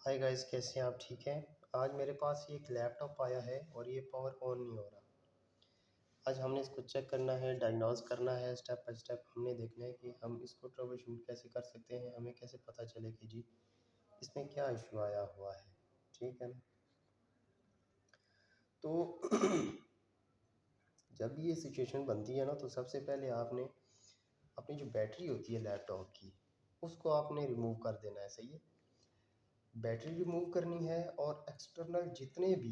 Hi guys, कैसे हैं आप? ठीक हैं। आज मेरे पास ये एक लैपटॉप आया है और ये पावर ऑन नहीं हो रहा। आज हमने इसको चेक करना है, डायग्नोज करना है, स्टेप बाय स्टेप हमने देखना है कि हम इसको ट्रबल शूट कैसे कर सकते हैं। हमें कैसे पता चले कि जी इसमें क्या इशू आया हुआ है। ठीक है ना। तो जब ये सिचुएशन बनती है ना, तो सबसे पहले आपने अपनी जो बैटरी होती है लैपटॉप की, उसको आपने रिमूव कर देना है। सही है। बैटरी रिमूव करनी है और एक्सटर्नल जितने भी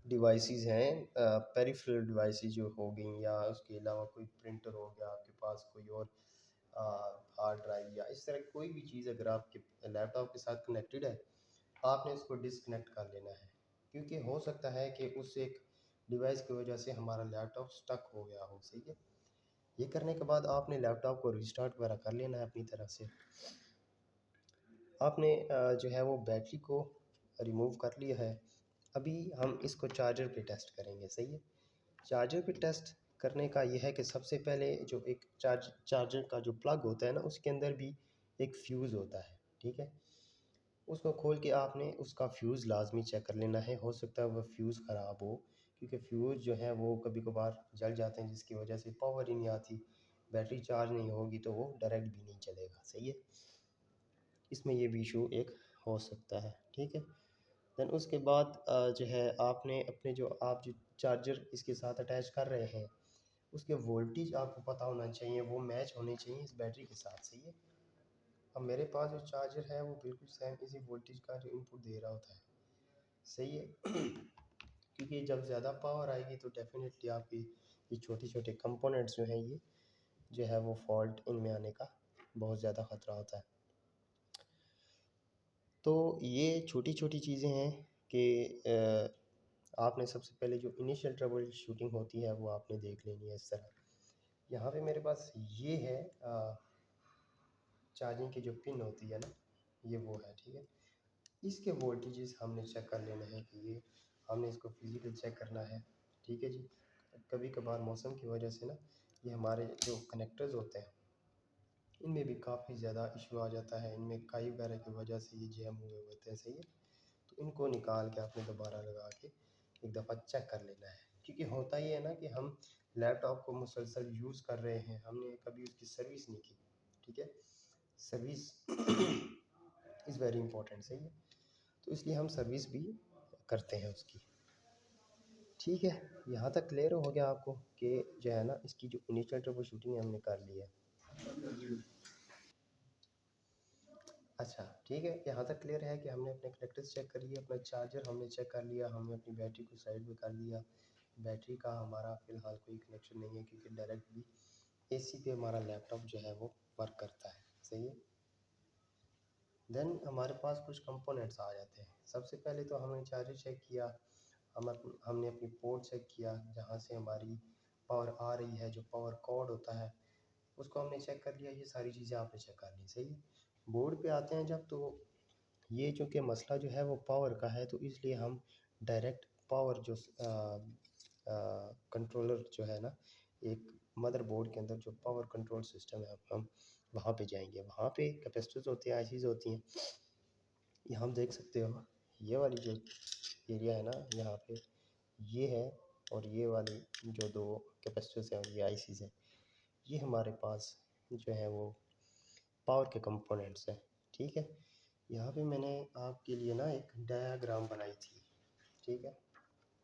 डिवाइसेस हैं, पेरिफेरल डिवाइसेस जो हो गई, या उसके अलावा कोई प्रिंटर हो गया आपके पास, कोई और हार्ड ड्राइव या इस तरह कोई भी चीज़ अगर आपके लैपटॉप के साथ कनेक्टेड है, आपने इसको डिसकनेक्ट कर लेना है। क्योंकि हो सकता है कि उस एक डिवाइस की वजह से हमारा लैपटॉप स्टक हो गया हो। सही है। ये करने के बाद आपने लैपटॉप को रिस्टार्ट वगैरह कर लेना है अपनी तरफ से। आपने जो है वो बैटरी को रिमूव कर लिया है। अभी हम इसको चार्जर पे टेस्ट करेंगे। सही है। चार्जर पे टेस्ट करने का यह है कि सबसे पहले जो एक चार्जर का जो प्लग होता है ना, उसके अंदर भी एक फ्यूज़ होता है। ठीक है। उसको खोल के आपने उसका फ्यूज़ लाजमी चेक कर लेना है। हो सकता है वह फ्यूज़ ख़राब हो, क्योंकि फ्यूज़ जो है वो कभी कभार जल जाते हैं, जिसकी वजह से पावर ही नहीं आती। बैटरी चार्ज नहीं होगी तो वो डायरेक्ट भी नहीं चलेगा। सही है। इसमें ये भी इशू एक हो सकता है। ठीक है। देन उसके बाद जो है आपने अपने जो चार्जर इसके साथ अटैच कर रहे हैं, उसके वोल्टेज आपको पता होना चाहिए, वो मैच होने चाहिए इस बैटरी के साथ। सही है। अब मेरे पास जो चार्जर है वो बिल्कुल सेम इसी वोल्टेज का जो इनपुट दे रहा होता है। सही है। क्योंकि जब ज़्यादा पावर आएगी तो डेफिनेटली आपकी ये छोटे छोटे कंपोनेंट्स जो हैं, ये जो है वो फॉल्ट इनमें आने का बहुत ज़्यादा ख़तरा होता है। तो ये छोटी छोटी चीज़ें हैं कि आपने सबसे पहले जो इनिशियल ट्रबल शूटिंग होती है वो आपने देख लेनी है। इस तरह यहाँ पे मेरे पास ये है चार्जिंग की जो पिन होती है ना, ये वो है। ठीक है। इसके वोल्टेजेस हमने चेक कर लेना है कि ये हमने इसको फिजिकल चेक करना है। ठीक है जी। कभी कभार मौसम की वजह से ना, ये हमारे जो कनेक्टर्स होते हैं इनमें भी काफ़ी ज़्यादा इशू आ जाता है। इनमें काई वगैरह की वजह से ये जैम हुए होते हैं। सही है। तो इनको निकाल के आपने दोबारा लगा के एक दफ़ा चेक कर लेना है। क्योंकि होता ये है ना कि हम लैपटॉप को मुसलसल यूज़ कर रहे हैं, हमने कभी उसकी सर्विस नहीं की। ठीक है। Service is very important. सही है। तो इसलिए हम सर्विस भी करते हैं उसकी। ठीक है। यहाँ तक क्लियर हो गया आपको कि जो है ना, इसकी जो इनिशियल ट्रबल शूटिंग है हमने कर ली है। अच्छा, ठीक है। यहाँ तक क्लियर है कि हमने अपने कनेक्टर्स चेक कर लिए, अपना चार्जर हमने चेक कर लिया, हमने अपनी बैटरी को साइड में कर लिया। बैटरी का हमारा फ़िलहाल कोई कनेक्शन नहीं है, क्योंकि डायरेक्ट भी एसी पे हमारा लैपटॉप जो है वो वर्क करता है। सही है। देन हमारे पास कुछ कंपोनेंट्स आ जाते हैं। सबसे पहले तो हमने चार्जर चेक किया, हमने अपनी पोर्ट चेक किया जहाँ से हमारी पावर आ रही है, जो पावर कॉर्ड होता है उसको हमने चेक कर लिया। ये सारी चीज़ें आपने चेक कर ली। सही है। बोर्ड पे आते हैं जब, तो ये चूँकि मसला जो है वो पावर का है, तो इसलिए हम डायरेक्ट पावर जो कंट्रोलर जो है ना, एक मदरबोर्ड के अंदर जो पावर कंट्रोल सिस्टम है, हम वहाँ पे जाएंगे। वहाँ पे कैपेसिटर्स होते हैं, आईसीज़ होती हैं। ये हम देख सकते हो, ये वाली जो एरिया है ना, यहाँ पे ये है, और ये वाली जो दो कैपेसिटर्स हैं ये आईसीज़ हैं। ये हमारे पास जो है वो पावर के कंपोनेंट्स हैं। ठीक है। यहाँ पे मैंने आपके लिए ना एक डायाग्राम बनाई थी। ठीक है।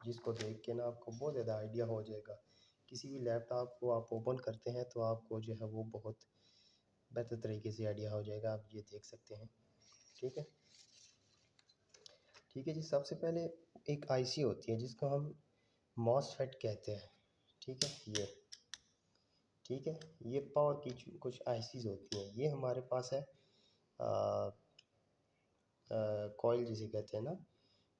जिसको देख के ना आपको बहुत ज़्यादा आइडिया हो जाएगा। किसी भी लैपटॉप को आप ओपन करते हैं तो आपको जो है वो बहुत बेहतर तरीके से आइडिया हो जाएगा। आप ये देख सकते हैं। ठीक है। ठीक है जी। सबसे पहले एक आईसी होती है जिसको हम मॉसफेट कहते हैं। ठीक है। ये ठीक है। ये पावर की कुछ आईसीज़ होती हैं। ये हमारे पास है कॉइल जिसे कहते हैं ना।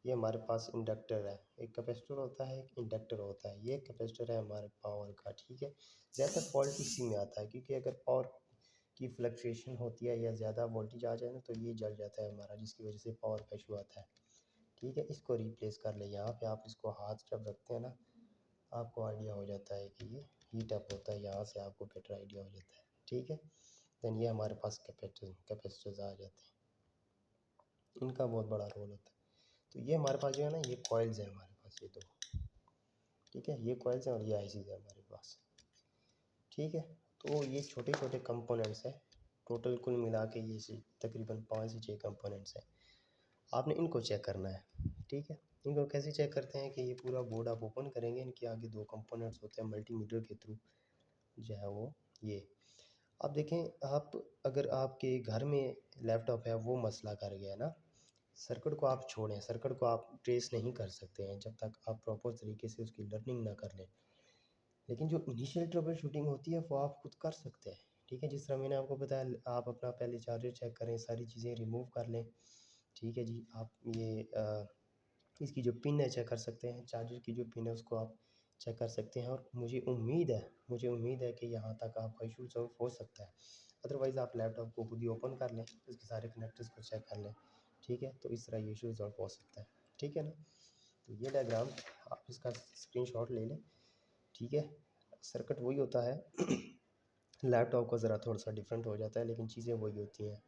ये हमारे पास इंडक्टर है। एक कैपेसिटर होता है, एक इंडक्टर होता है। ये कैपेसिटर है हमारे पावर का। ठीक है। ज़्यादा फॉल्ट इसी में आता है, क्योंकि अगर पावर की फ्लक्चुएशन होती है या ज़्यादा वोल्टेज आ जाए ना, तो ये जल जाता है हमारा, जिसकी वजह से पावर का इशू आता है। ठीक है। इसको रिप्लेस कर ले। यहाँ पे आप इसको हाथ जब रखते हैं ना, आपको आइडिया हो जाता है कि ये हीट अप होता है। यहाँ से आपको बेटर आइडिया हो जाता है। ठीक है। देन ये हमारे पास कैपेसिटर्स आ जाते हैं। इनका बहुत बड़ा रोल होता है। तो ये हमारे पास जो है ना, ये कॉइल्स हैं हमारे पास, ये दो, ठीक है, ये कॉइल्स हैं और ये आईसीज है हमारे पास, ठीक है। तो ये छोटे छोटे कंपोनेंट्स हैं, टोटल कुल मिला के ये तकरीबन 5 से 6 कंपोनेंट्स हैं। आपने इनको चेक करना है, ठीक है। इनको कैसे चेक करते हैं कि ये पूरा बोर्ड आप ओपन करेंगे, इनके आगे 2 कंपोनेंट्स होते हैं मल्टीमीटर के थ्रू, जो है वो ये। अब देखें, आप अगर आपके घर में लैपटॉप है, वो मसला कर गया ना, सर्किट को आप छोड़ें, सर्किट को आप ट्रेस नहीं कर सकते हैं जब तक आप प्रॉपर तरीके से उसकी लर्निंग ना कर लें। लेकिन जो इनिशियल ट्रबल शूटिंग होती है वो आप खुद कर सकते हैं, ठीक है। जिस तरह मैंने आपको बताया, आप अपना पहले चार्जर चेक करें, सारी चीज़ें रिमूव कर लें, ठीक है जी। आप ये इसकी जो पिन है चेक कर सकते हैं, चार्जर की जो पिन है उसको आप चेक कर सकते हैं। और मुझे उम्मीद है कि यहाँ तक आपका इशू सॉल्व हो सकता है। अदरवाइज़ आप लैपटॉप को खुद ही ओपन कर लें, उसके सारे कनेक्टर्स को चेक कर लें, ठीक है। तो इस तरह ये इशू सॉल्व हो सकता है, ठीक है ना। तो ये डायग्राम आप इसका स्क्रीनशॉट ले लें, ठीक है। सर्किट वही होता है लैपटॉप का ज़रा थोड़ा सा डिफरेंट हो जाता है, लेकिन चीज़ें वही होती हैं,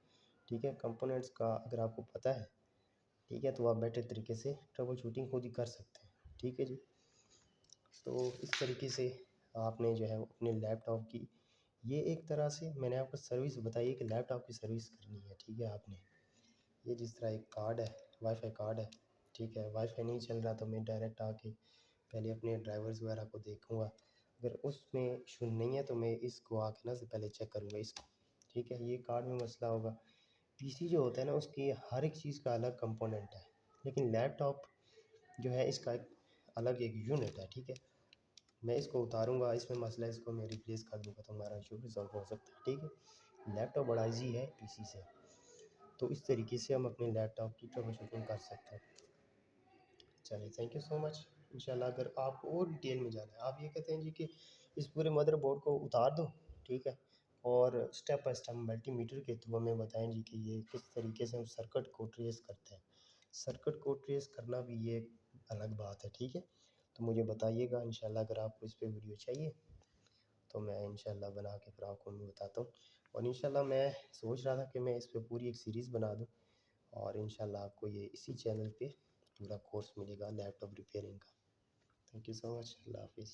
ठीक है। कंपोनेंट्स का अगर आपको पता है, ठीक है, तो आप बेटर तरीके से ट्रबल शूटिंग खुद ही कर सकते हैं, ठीक है जी। तो इस तरीके से आपने जो है अपने लैपटॉप की, ये एक तरह से मैंने आपको सर्विस बताई है कि लैपटॉप की सर्विस करनी है, ठीक है। आपने ये जिस तरह एक कार्ड है, वाईफाई कार्ड है, ठीक है, वाईफाई नहीं चल रहा तो मैं डायरेक्ट आके पहले अपने ड्राइवर्स वगैरह को देखूँगा, अगर उसमें इशू नहीं है तो मैं इसको आके ना से पहले चेक करूँगा इसको, ठीक है। ये कार्ड में मसला होगा। पीसी जो होता है ना, उसकी हर एक चीज़ का अलग कंपोनेंट है, लेकिन लैपटॉप जो है इसका एक अलग एक यूनिट है, ठीक है। मैं इसको उतारूँगा, इसमें मसला है, इसको मैं रिप्लेस कर दूँगा तो हमारा इशू रिज़ॉल्व हो सकता है, ठीक है। लैपटॉप बड़ा ईज़ी है पीसी से, तो इस तरीके से हम अपने लैपटॉप की ट्रबल शूटिंग कर सकते हैं। चलिए, थैंक यू सो मच। इंशाल्लाह अगर आपको और डिटेल में जाना है, आप ये कहते हैं जी कि इस पूरे मदरबोर्ड को उतार दो, ठीक है, और स्टेप बाय स्टेप मल्टीमीटर के थ्रू हमें बताएं जी कि ये किस तरीके से हम सर्किट को ट्रेस करते हैं। सर्किट को ट्रेस करना भी ये एक अलग बात है, ठीक है। तो मुझे बताइएगा इंशाल्लाह, अगर आपको इस पे वीडियो चाहिए तो मैं इंशाल्लाह बना के फिर आपको मैं बताता हूँ। और इंशाल्लाह मैं सोच रहा था कि मैं इस पे पूरी एक सीरीज़ बना दूँ, और इंशाल्लाह आपको ये इसी चैनल पे पूरा कोर्स मिलेगा लैपटॉप रिपेयरिंग का। Thank you so much. अल्लाह हाफ़िज़।